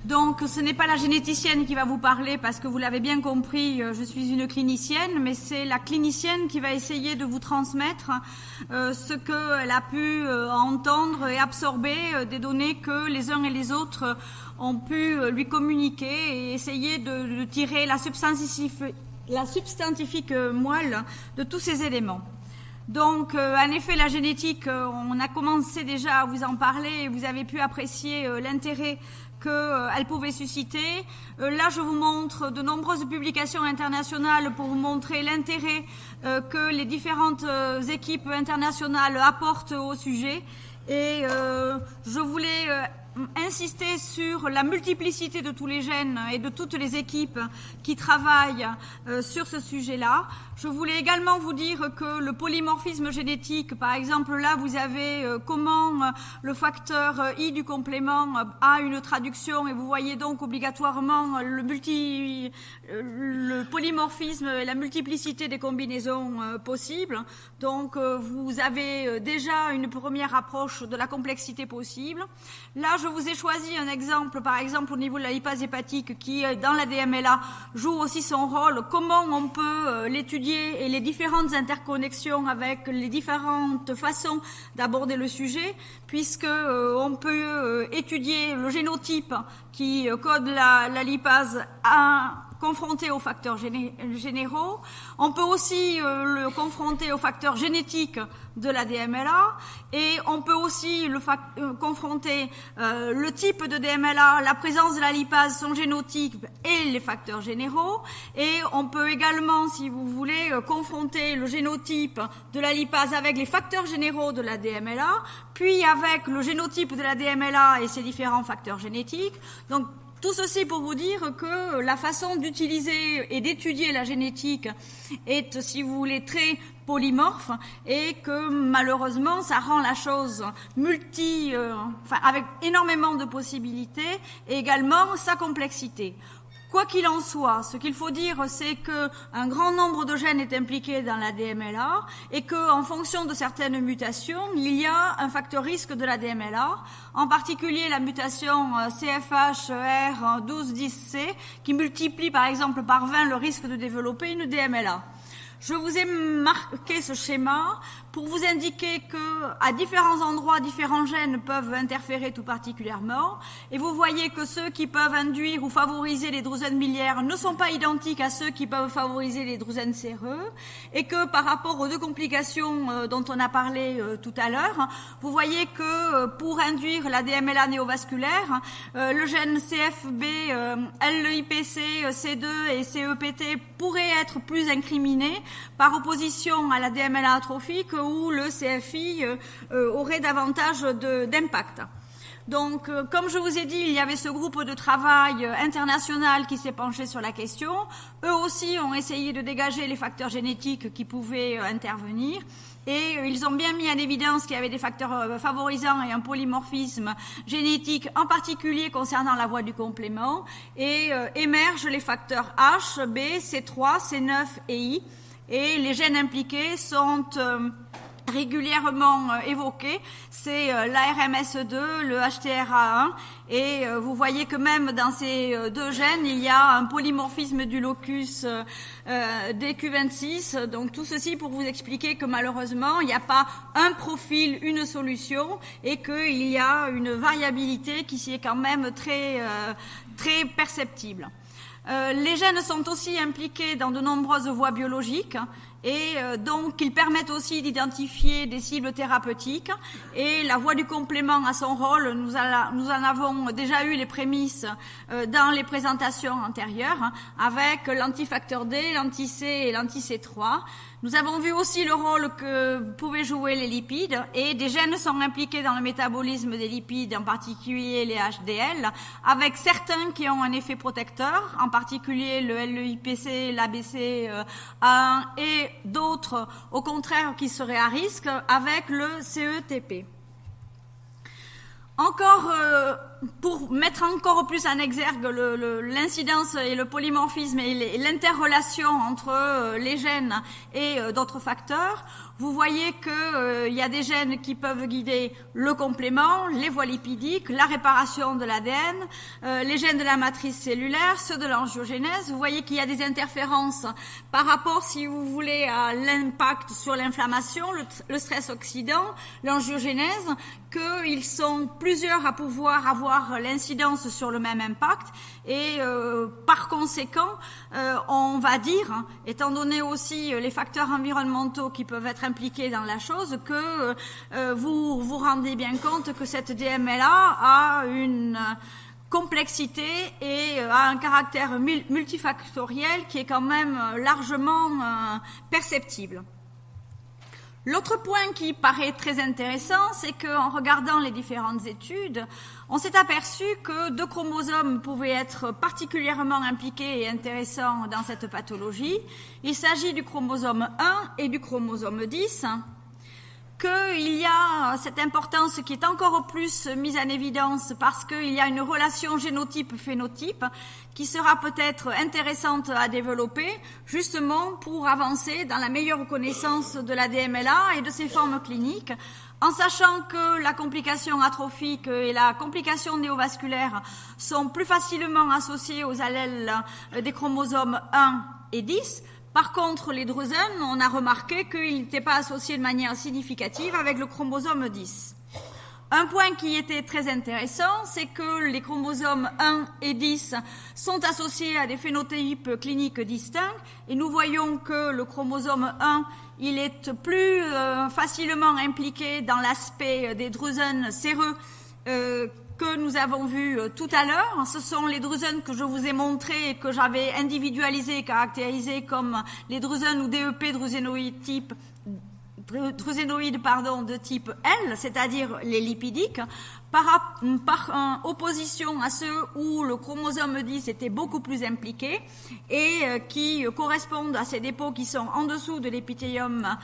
Donc ce n'est pas la généticienne qui va vous parler parce que vous l'avez bien compris, je suis une clinicienne, mais c'est la clinicienne qui va essayer de vous transmettre ce qu'elle a pu entendre et absorber des données que les uns et les autres ont pu lui communiquer et essayer de tirer la substantifique moelle de tous ces éléments. Donc, en effet, la génétique, on a commencé déjà à vous en parler et vous avez pu apprécier l'intérêt qu'elle pouvait susciter. Là, je vous montre de nombreuses publications internationales pour vous montrer l'intérêt que les différentes équipes internationales apportent au sujet. Et je voulais insister sur la multiplicité de tous les gènes et de toutes les équipes qui travaillent sur ce sujet-là. Je voulais également vous dire que le polymorphisme génétique, par exemple, là, vous avez comment le facteur I du complément a une traduction et vous voyez donc obligatoirement le polymorphisme et la multiplicité des combinaisons possibles. Donc, vous avez déjà une première approche de la complexité possible. Là, je vous ai choisi un exemple, par exemple, au niveau de la lipase hépatique qui, dans la DMLA, joue aussi son rôle. Comment on peut l'étudier et les différentes interconnexions avec les différentes façons d'aborder le sujet, puisque on peut étudier le génotype qui code la lipase confronté aux facteurs généraux. On peut aussi le confronter aux facteurs génétiques de la DMLA et on peut aussi confronter le type de DMLA, la présence de la lipase, son génotype et les facteurs généraux. Et on peut également, si vous voulez, confronter le génotype de la lipase avec les facteurs généraux de la DMLA, puis avec le génotype de la DMLA et ses différents facteurs génétiques. Donc, tout ceci pour vous dire que la façon d'utiliser et d'étudier la génétique est, si vous voulez, très polymorphe et que malheureusement ça rend la chose avec énormément de possibilités et également sa complexité. Quoi qu'il en soit, ce qu'il faut dire, c'est qu'un grand nombre de gènes est impliqué dans la DMLA et qu'en fonction de certaines mutations, il y a un facteur risque de la DMLA, en particulier la mutation CFHR1210C qui multiplie par exemple par 20 le risque de développer une DMLA. Je vous ai marqué ce schéma pour vous indiquer que, à différents endroits, différents gènes peuvent interférer tout particulièrement. Et vous voyez que ceux qui peuvent induire ou favoriser les drusènes miliaires ne sont pas identiques à ceux qui peuvent favoriser les drusènes séreux. Et que par rapport aux deux complications dont on a parlé tout à l'heure, vous voyez que pour induire la DMLA néovasculaire, le gène CFB, LEIPC, C2 et CEPT pourraient être plus incriminés par opposition à la DMLA atrophique où le CFI aurait davantage d'impact. Donc, comme je vous ai dit, il y avait ce groupe de travail international qui s'est penché sur la question. Eux aussi ont essayé de dégager les facteurs génétiques qui pouvaient intervenir. Et ils ont bien mis en évidence qu'il y avait des facteurs favorisants et un polymorphisme génétique, en particulier concernant la voie du complément. Et émergent les facteurs H, B, C3, C9 et I. Et les gènes impliqués sont régulièrement évoqués, c'est l'ARMS2, le HTRA1, et vous voyez que même dans ces deux gènes, il y a un polymorphisme du locus DQ26, donc tout ceci pour vous expliquer que malheureusement, il n'y a pas un profil, une solution, et qu'il y a une variabilité qui est quand même très perceptible. Les gènes sont aussi impliqués dans de nombreuses voies biologiques et donc ils permettent aussi d'identifier des cibles thérapeutiques et la voie du complément a son rôle. Nous en avons déjà eu les prémices dans les présentations antérieures avec l'antifacteur D, l'anti-C et l'anti-C3. Nous avons vu aussi le rôle que pouvaient jouer les lipides et des gènes sont impliqués dans le métabolisme des lipides, en particulier les HDL, avec certains qui ont un effet protecteur, en particulier le LEIPC, l'ABC1 et d'autres, au contraire, qui seraient à risque avec le CETP. Encore pour mettre encore plus en exergue l'incidence et le polymorphisme et l'interrelation entre les gènes et d'autres facteurs, vous voyez qu'il y a des gènes qui peuvent guider le complément, les voies lipidiques, la réparation de l'ADN, les gènes de la matrice cellulaire, ceux de l'angiogénèse. Vous voyez qu'il y a des interférences par rapport, si vous voulez, à l'impact sur l'inflammation, le stress oxydant, l'angiogénèse, qu'ils sont plusieurs à pouvoir avoir l'incidence sur le même impact et par conséquent, on va dire, étant donné aussi les facteurs environnementaux qui peuvent être impliqués dans la chose, que vous vous rendez bien compte que cette DMLA a une complexité et a un caractère multifactoriel qui est quand même largement perceptible. L'autre point qui paraît très intéressant, c'est qu'en regardant les différentes études, on s'est aperçu que 2 chromosomes pouvaient être particulièrement impliqués et intéressants dans cette pathologie. Il s'agit du chromosome 1 et du chromosome 10, qu'il y a cette importance qui est encore plus mise en évidence parce qu'il y a une relation génotype-phénotype qui sera peut-être intéressante à développer justement pour avancer dans la meilleure connaissance de la DMLA et de ses formes cliniques, en sachant que la complication atrophique et la complication néovasculaire sont plus facilement associées aux allèles des chromosomes 1 et 10. Par contre, les drusènes, on a remarqué qu'ils n'étaient pas associés de manière significative avec le chromosome 10. Un point qui était très intéressant, c'est que les chromosomes 1 et 10 sont associés à des phénotypes cliniques distincts et nous voyons que le chromosome 1, il est plus facilement impliqué dans l'aspect des drusènes séreux que nous avons vu tout à l'heure. Ce sont les drusènes que je vous ai montrés et que j'avais individualisés et caractérisés comme les drusènes ou DEP drusénoïdes de type L, c'est-à-dire les lipidiques, par opposition à ceux où le chromosome 10 était beaucoup plus impliqué et qui correspondent à ces dépôts qui sont en dessous de l'épithélium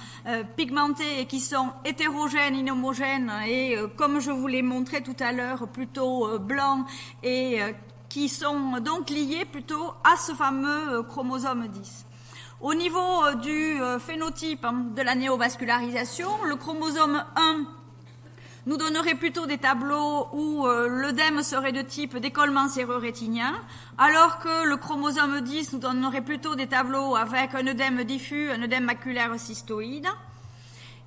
pigmenté et qui sont hétérogènes, inhomogènes et, comme je vous l'ai montré tout à l'heure, plutôt blancs et qui sont donc liés plutôt à ce fameux chromosome 10. Au niveau du phénotype de la néovascularisation, le chromosome 1 nous donnerait plutôt des tableaux où l'œdème serait de type décollement séreux rétinien, alors que le chromosome 10 nous donnerait plutôt des tableaux avec un œdème diffus, un œdème maculaire cystoïde.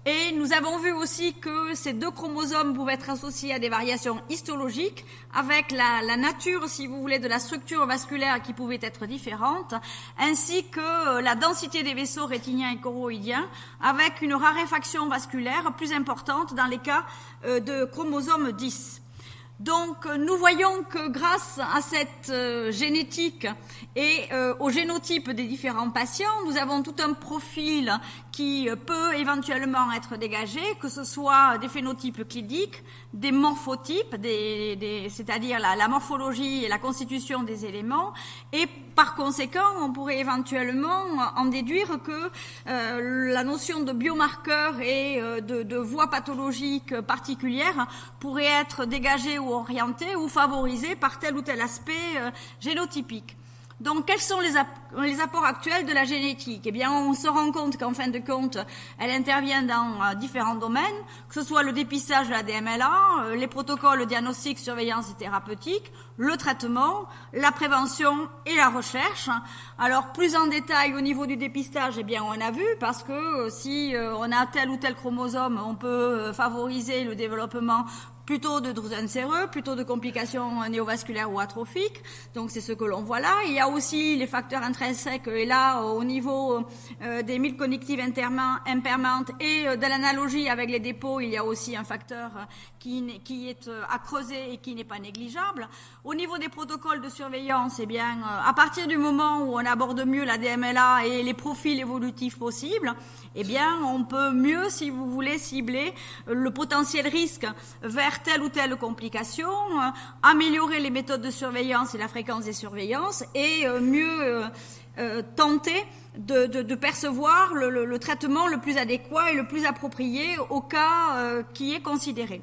Et nous avons vu aussi que ces 2 chromosomes pouvaient être associés à des variations histologiques avec la nature, si vous voulez, de la structure vasculaire qui pouvait être différente, ainsi que la densité des vaisseaux rétiniens et choroïdiens avec une raréfaction vasculaire plus importante dans les cas de chromosome 10. Donc, nous voyons que grâce à cette génétique et au génotype des différents patients, nous avons tout un profil qui peut éventuellement être dégagé, que ce soit des phénotypes cliniques, des morphotypes, c'est-à-dire la morphologie et la constitution des éléments, et par conséquent, on pourrait éventuellement en déduire que la notion de biomarqueur et de voie pathologique particulière pourrait être dégagée ou orientée ou favorisée par tel ou tel aspect génotypique. Donc, quels sont les apports actuels de la génétique ? Eh bien, on se rend compte qu'en fin de compte, elle intervient dans différents domaines, que ce soit le dépistage de la DMLA, les protocoles diagnostiques, surveillance et thérapeutique, le traitement, la prévention et la recherche. Alors, plus en détail au niveau du dépistage, eh bien, on a vu, parce que si on a tel ou tel chromosome, on peut favoriser le développement plutôt de drusènes séreux, plutôt de complications néovasculaires ou atrophiques. Donc c'est ce que l'on voit là. Il y a aussi les facteurs intrinsèques, et là au niveau des milles connectives impermanentes et de l'analogie avec les dépôts, il y a aussi un facteur qui est à creuser et qui n'est pas négligeable. Au niveau des protocoles de surveillance, eh bien, à partir du moment où on aborde mieux la DMLA et les profils évolutifs possibles, eh bien, on peut mieux, si vous voulez, cibler le potentiel risque vers telle ou telle complication, améliorer les méthodes de surveillance et la fréquence des surveillances et mieux tenter de percevoir le traitement le plus adéquat et le plus approprié au cas qui est considéré.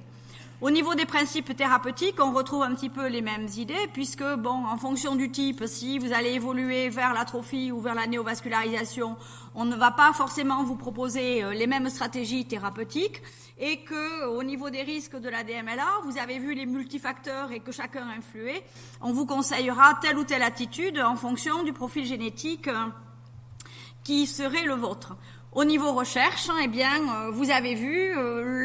Au niveau des principes thérapeutiques, on retrouve un petit peu les mêmes idées, puisque, bon, en fonction du type, si vous allez évoluer vers l'atrophie ou vers la néovascularisation, on ne va pas forcément vous proposer les mêmes stratégies thérapeutiques, et que, au niveau des risques de la DMLA, vous avez vu les multifacteurs et que chacun influait, on vous conseillera telle ou telle attitude en fonction du profil génétique qui serait le vôtre. Au niveau recherche, eh bien, vous avez vu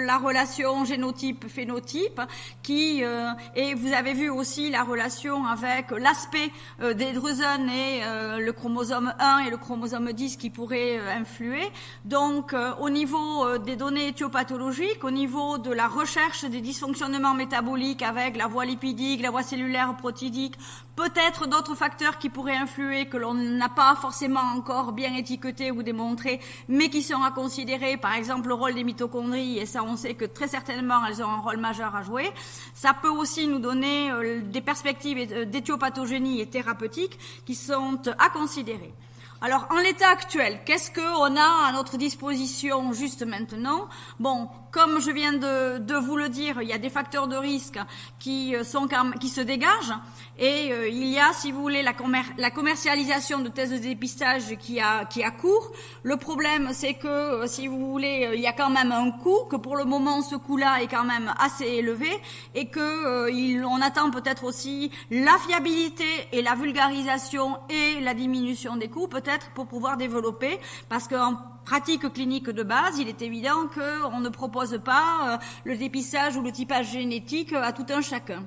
la relation génotype-phénotype et vous avez vu aussi la relation avec l'aspect des Drusen et le chromosome 1 et le chromosome 10 qui pourraient influer. Donc, au niveau des données éthiopathologiques, au niveau de la recherche des dysfonctionnements métaboliques avec la voie lipidique, la voie cellulaire protidique, peut-être d'autres facteurs qui pourraient influer que l'on n'a pas forcément encore bien étiquetés ou démontrés, mais qui sont à considérer, par exemple le rôle des mitochondries, et ça on sait que très certainement elles ont un rôle majeur à jouer. Ça peut aussi nous donner des perspectives d'éthiopathogénie et thérapeutiques qui sont à considérer. Alors, en l'état actuel, qu'est-ce qu'on a à notre disposition juste maintenant? Bon, comme je viens de vous le dire, il y a des facteurs de risque qui se dégagent, et il y a, si vous voulez, la commercialisation de tests de dépistage qui a cours. Le problème, c'est que, si vous voulez, il y a quand même un coût, que pour le moment, ce coût-là est quand même assez élevé, et que on attend peut-être aussi la fiabilité et la vulgarisation et la diminution des coûts, peut-être pour pouvoir développer, parce qu'en pratique clinique de base, il est évident qu'on ne propose pas le dépistage ou le typage génétique à tout un chacun.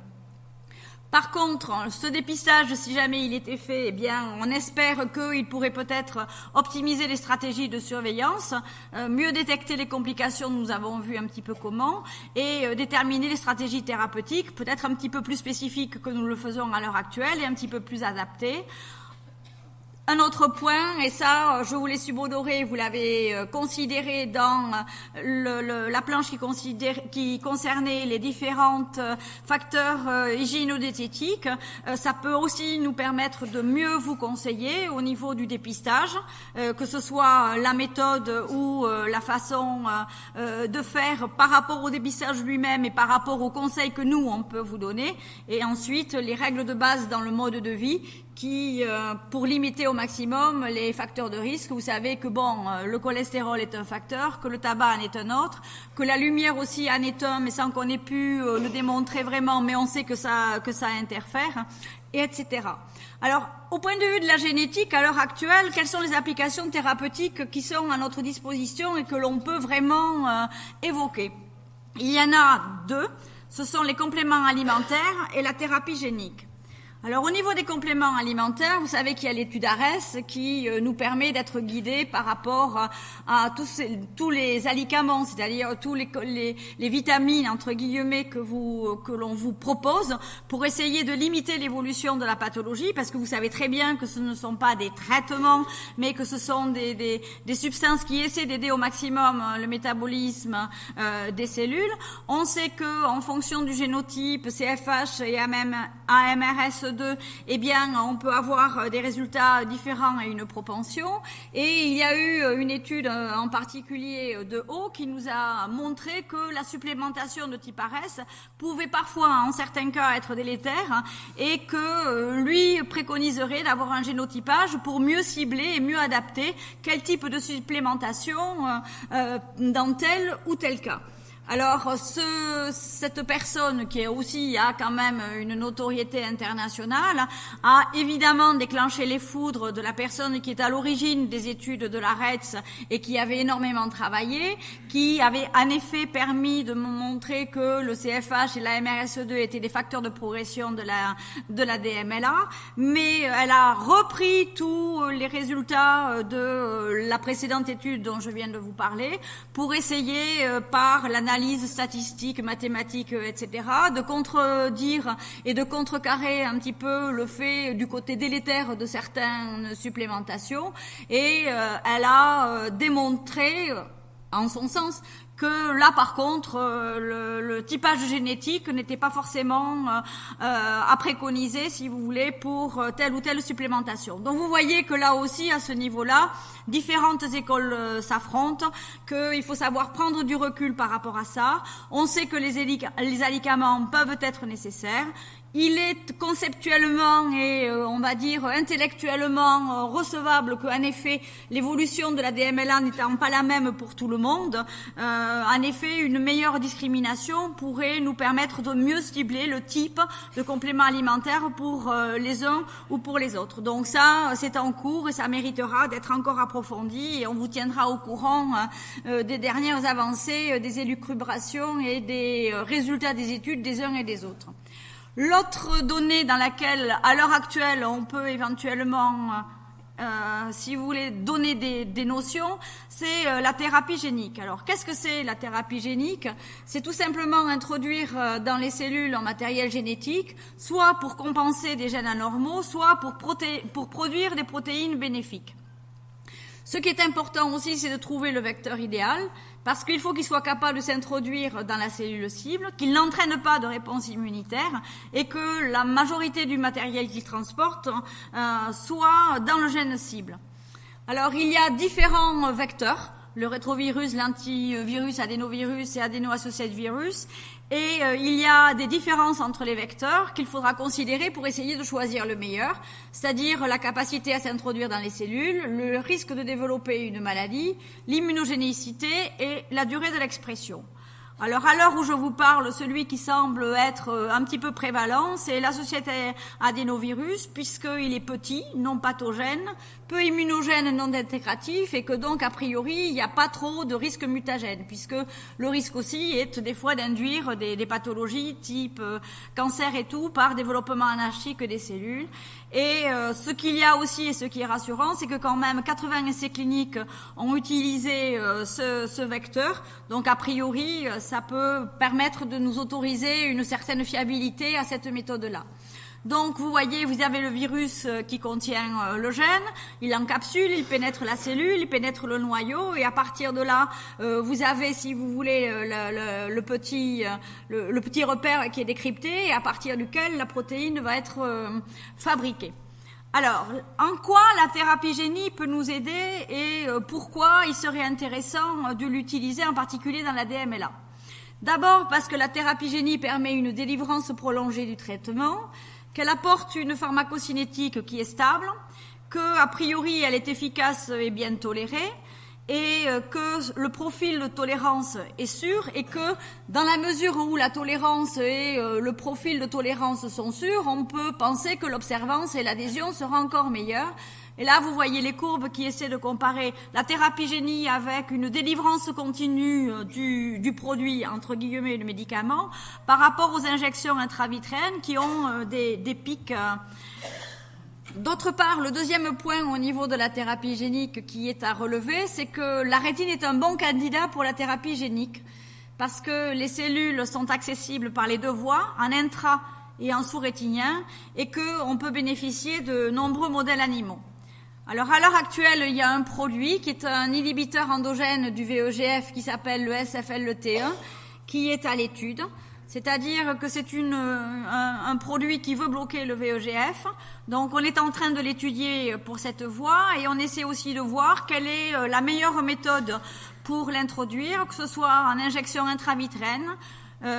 Par contre, ce dépistage, si jamais il était fait, eh bien, on espère qu'il pourrait peut-être optimiser les stratégies de surveillance, mieux détecter les complications, nous avons vu un petit peu comment, et déterminer les stratégies thérapeutiques, peut-être un petit peu plus spécifiques que nous le faisons à l'heure actuelle et un petit peu plus adaptées. Un autre point, et ça, je vous l'ai subodoré, vous l'avez considéré dans la planche qui concernait les différents facteurs hygiéno-diététiques. Ça peut aussi nous permettre de mieux vous conseiller au niveau du dépistage, que ce soit la méthode ou la façon de faire par rapport au dépistage lui-même et par rapport aux conseils que nous, on peut vous donner. Et ensuite, les règles de base dans le mode de vie qui, pour limiter au maximum les facteurs de risque, vous savez que le cholestérol est un facteur, que le tabac en est un autre, que la lumière aussi en est un, mais sans qu'on ait pu le démontrer vraiment, mais on sait que ça interfère, et etc. Alors, au point de vue de la génétique, à l'heure actuelle, quelles sont les applications thérapeutiques qui sont à notre disposition et que l'on peut vraiment évoquer? Il y en a deux, ce sont les compléments alimentaires et la thérapie génique. Alors, au niveau des compléments alimentaires, vous savez qu'il y a l'étude ARES qui nous permet d'être guidés par rapport à tous les alicaments, c'est-à-dire tous les vitamines, entre guillemets, que l'on vous propose pour essayer de limiter l'évolution de la pathologie, parce que vous savez très bien que ce ne sont pas des traitements, mais que ce sont des substances qui essaient d'aider au maximum le métabolisme des cellules. On sait que, en fonction du génotype, CFH et AMRS2, eh bien, on peut avoir des résultats différents et une propension. Et il y a eu une étude en particulier de Haut qui nous a montré que la supplémentation de type ARES pouvait parfois, en certains cas, être délétère et que lui préconiserait d'avoir un génotypage pour mieux cibler et mieux adapter quel type de supplémentation dans tel ou tel cas. Alors, cette personne qui a quand même une notoriété internationale a évidemment déclenché les foudres de la personne qui est à l'origine des études de la RETS et qui avait énormément travaillé, qui avait en effet permis de me montrer que le CFH et la MRSE2 étaient des facteurs de progression de la DMLA, mais elle a repris tous les résultats de la précédente étude dont je viens de vous parler pour essayer par l'analyse statistique, mathématique, etc., de contredire et de contrecarrer un petit peu le fait du côté délétère de certaines supplémentations. Et elle a démontré, en son sens, que là par contre le typage génétique n'était pas forcément à préconiser, si vous voulez, pour telle ou telle supplémentation. Donc vous voyez que là aussi, à ce niveau-là, différentes écoles s'affrontent, qu'il faut savoir prendre du recul par rapport à ça. On sait que les alicaments peuvent être nécessaires. Il est conceptuellement et on va dire intellectuellement recevable qu'en effet l'évolution de la DMLA n'étant pas la même pour tout le monde, en effet une meilleure discrimination pourrait nous permettre de mieux cibler le type de complément alimentaire pour les uns ou pour les autres. Donc ça c'est en cours et ça méritera d'être encore approfondi et on vous tiendra au courant des dernières avancées, des élucubrations et des résultats des études des uns et des autres. L'autre donnée dans laquelle, à l'heure actuelle, on peut éventuellement, si vous voulez, donner des notions, c'est la thérapie génique. Alors, qu'est-ce que c'est la thérapie génique? C'est tout simplement introduire dans les cellules un matériel génétique, soit pour compenser des gènes anormaux, soit pour produire des protéines bénéfiques. Ce qui est important aussi, c'est de trouver le vecteur idéal, parce qu'il faut qu'il soit capable de s'introduire dans la cellule cible, qu'il n'entraîne pas de réponse immunitaire et que la majorité du matériel qu'il transporte soit dans le gène cible. Alors, il y a différents vecteurs, le rétrovirus, l'antivirus, adénovirus et adéno-associated virus, et il y a des différences entre les vecteurs qu'il faudra considérer pour essayer de choisir le meilleur, c'est-à-dire la capacité à s'introduire dans les cellules, le risque de développer une maladie, l'immunogénicité et la durée de l'expression. Alors, à l'heure où je vous parle, celui qui semble être un petit peu prévalent, c'est l'associated adénovirus, puisqu'il est petit, non pathogène, peu immunogène, non intégratif, et que donc, a priori, il n'y a pas trop de risque mutagène, puisque le risque aussi est des fois d'induire des pathologies type cancer et tout, par développement anarchique des cellules. Et ce qu'il y a aussi, et ce qui est rassurant, c'est que quand même 80 essais cliniques ont utilisé ce vecteur, donc a priori, ça peut permettre de nous autoriser une certaine fiabilité à cette méthode-là. Donc vous voyez, vous avez le virus qui contient le gène, il encapsule, il pénètre la cellule, il pénètre le noyau et à partir de là, vous avez, si vous voulez, le petit repère qui est décrypté et à partir duquel la protéine va être fabriquée. Alors, en quoi la thérapie génie peut nous aider et pourquoi il serait intéressant de l'utiliser en particulier dans la DMLA? D'abord parce que la thérapie génie permet une délivrance prolongée du traitement, qu'elle apporte une pharmacocinétique qui est stable, que a priori elle est efficace et bien tolérée, et que le profil de tolérance est sûr, et que dans la mesure où la tolérance et le profil de tolérance sont sûrs, on peut penser que l'observance et l'adhésion sera encore meilleure. Et là, vous voyez les courbes qui essaient de comparer la thérapie génie avec une délivrance continue du produit, entre guillemets, le médicament, par rapport aux injections intravitréennes qui ont des pics. D'autre part, le deuxième point au niveau de la thérapie génique qui est à relever, c'est que la rétine est un bon candidat pour la thérapie génique, parce que les cellules sont accessibles par les deux voies, en intra et en sous-rétinien, et qu'on peut bénéficier de nombreux modèles animaux. Alors, à l'heure actuelle, il y a un produit qui est un inhibiteur endogène du VEGF qui s'appelle le SFLT1, qui est à l'étude. C'est-à-dire que c'est un produit qui veut bloquer le VEGF. Donc, on est en train de l'étudier pour cette voie et on essaie aussi de voir quelle est la meilleure méthode pour l'introduire, que ce soit en injection intravitréenne.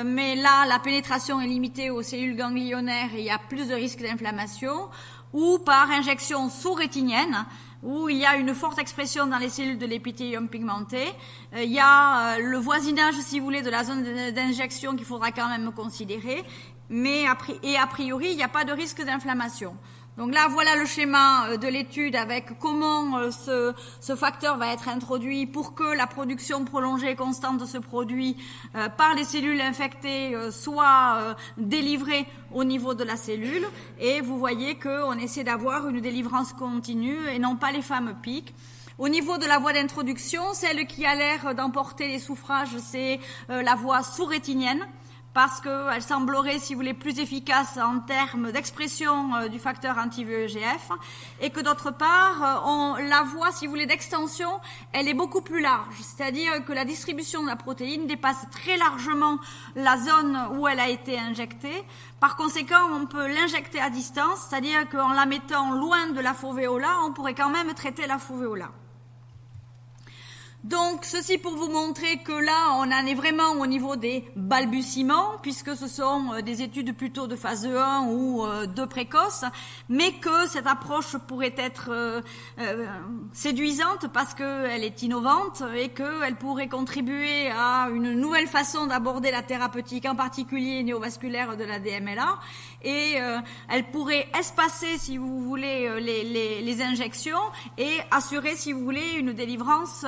Mais là, la pénétration est limitée aux cellules ganglionnaires et il y a plus de risque d'inflammation, ou par injection sous-rétinienne, où il y a une forte expression dans les cellules de l'épithélium pigmenté. Il y a le voisinage, si vous voulez, de la zone d'injection qu'il faudra quand même considérer, mais a priori, il n'y a pas de risque d'inflammation. Donc là, voilà le schéma de l'étude avec comment ce facteur va être introduit pour que la production prolongée et constante de ce produit par les cellules infectées soit délivrée au niveau de la cellule. Et vous voyez qu'on essaie d'avoir une délivrance continue et non pas les fameux pics. Au niveau de la voie d'introduction, celle qui a l'air d'emporter les suffrages, c'est la voie sous-rétinienne, parce qu'elle semblerait, si vous voulez, plus efficace en termes d'expression du facteur anti-VEGF, et que d'autre part, la voie, si vous voulez, d'extension, elle est beaucoup plus large, c'est-à-dire que la distribution de la protéine dépasse très largement la zone où elle a été injectée. Par conséquent, on peut l'injecter à distance, c'est-à-dire qu'en la mettant loin de la fovéola, on pourrait quand même traiter la fovéola. Donc, ceci pour vous montrer que là, on en est vraiment au niveau des balbutiements, puisque ce sont des études plutôt de phase 1 ou de précoce, mais que cette approche pourrait être séduisante parce qu'elle est innovante et qu'elle pourrait contribuer à une nouvelle façon d'aborder la thérapeutique, en particulier néovasculaire de la DMLA, et elle pourrait espacer, si vous voulez, les injections et assurer, si vous voulez, une délivrance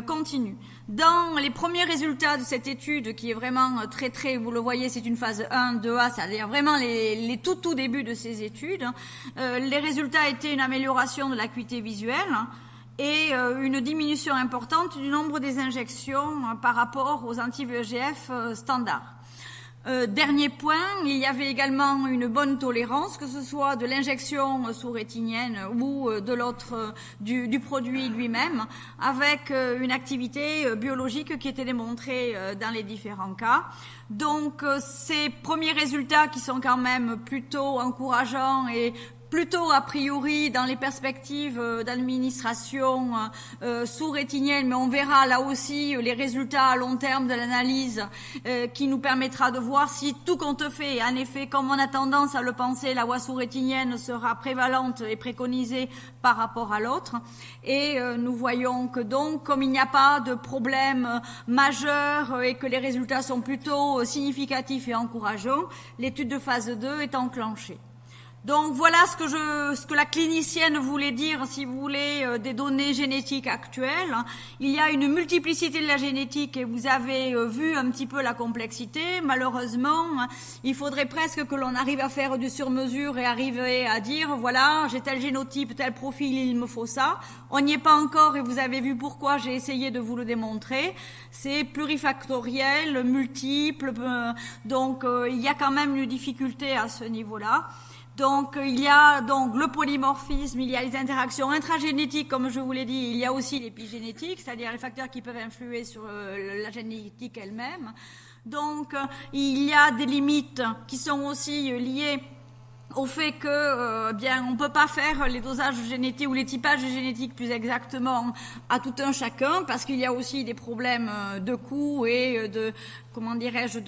continue. Dans les premiers résultats de cette étude, qui est vraiment très, vous le voyez, c'est une phase 1, 2A, c'est-à-dire vraiment les tout débuts de ces études, les résultats étaient une amélioration de l'acuité visuelle et une diminution importante du nombre des injections par rapport aux anti-VEGF standards. Dernier point, il y avait également une bonne tolérance, que ce soit de l'injection sous-rétinienne ou de l'autre du produit lui-même, avec une activité biologique qui était démontrée dans les différents cas. Donc ces premiers résultats qui sont quand même plutôt encourageants et plutôt a priori dans les perspectives d'administration sous-rétinienne, mais on verra là aussi les résultats à long terme de l'analyse qui nous permettra de voir si tout compte fait, en effet, comme on a tendance à le penser, la voie sous-rétinienne sera prévalente et préconisée par rapport à l'autre. Et nous voyons que donc, comme il n'y a pas de problème majeur et que les résultats sont plutôt significatifs et encourageants, l'étude de phase 2 est enclenchée. Donc voilà ce que la clinicienne voulait dire, si vous voulez, des données génétiques actuelles. Il y a une multiplicité de la génétique et vous avez vu un petit peu la complexité. Malheureusement, il faudrait presque que l'on arrive à faire du sur-mesure et arriver à dire, voilà, j'ai tel génotype, tel profil, il me faut ça. On n'y est pas encore et vous avez vu pourquoi j'ai essayé de vous le démontrer. C'est plurifactoriel, multiple, donc il y a quand même une difficulté à ce niveau-là. Donc il y a donc le polymorphisme, il y a les interactions intragénétiques, comme je vous l'ai dit, il y a aussi l'épigénétique, c'est-à-dire les facteurs qui peuvent influer sur la génétique elle-même. Donc il y a des limites qui sont aussi liées au fait que bien on peut pas faire les dosages génétiques ou les typages génétiques plus exactement à tout un chacun, parce qu'il y a aussi des problèmes de coût et de, comment dirais-je,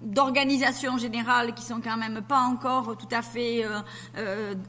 d'organisation générale qui sont quand même pas encore tout à fait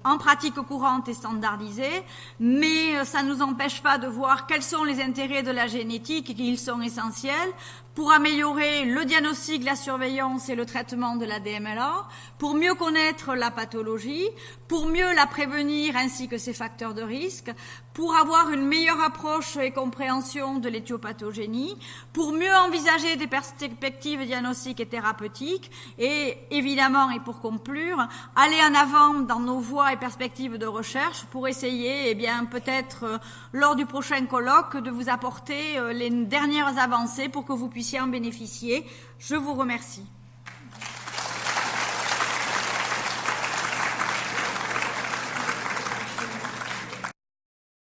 en pratique courante et standardisées, mais ça ne nous empêche pas de voir quels sont les intérêts de la génétique et qu'ils sont essentiels pour améliorer le diagnostic, la surveillance et le traitement de la DMLA, pour mieux connaître la pathologie, pour mieux la prévenir ainsi que ses facteurs de risque, pour avoir une meilleure approche et compréhension de l'éthiopathogénie, pour mieux envisager des perspectives diagnostiques et thérapeutiques, et évidemment, et pour conclure, aller en avant dans nos voies et perspectives de recherche pour essayer, eh bien, peut-être lors du prochain colloque, de vous apporter les dernières avancées pour que vous puissiez en bénéficier. Je vous remercie.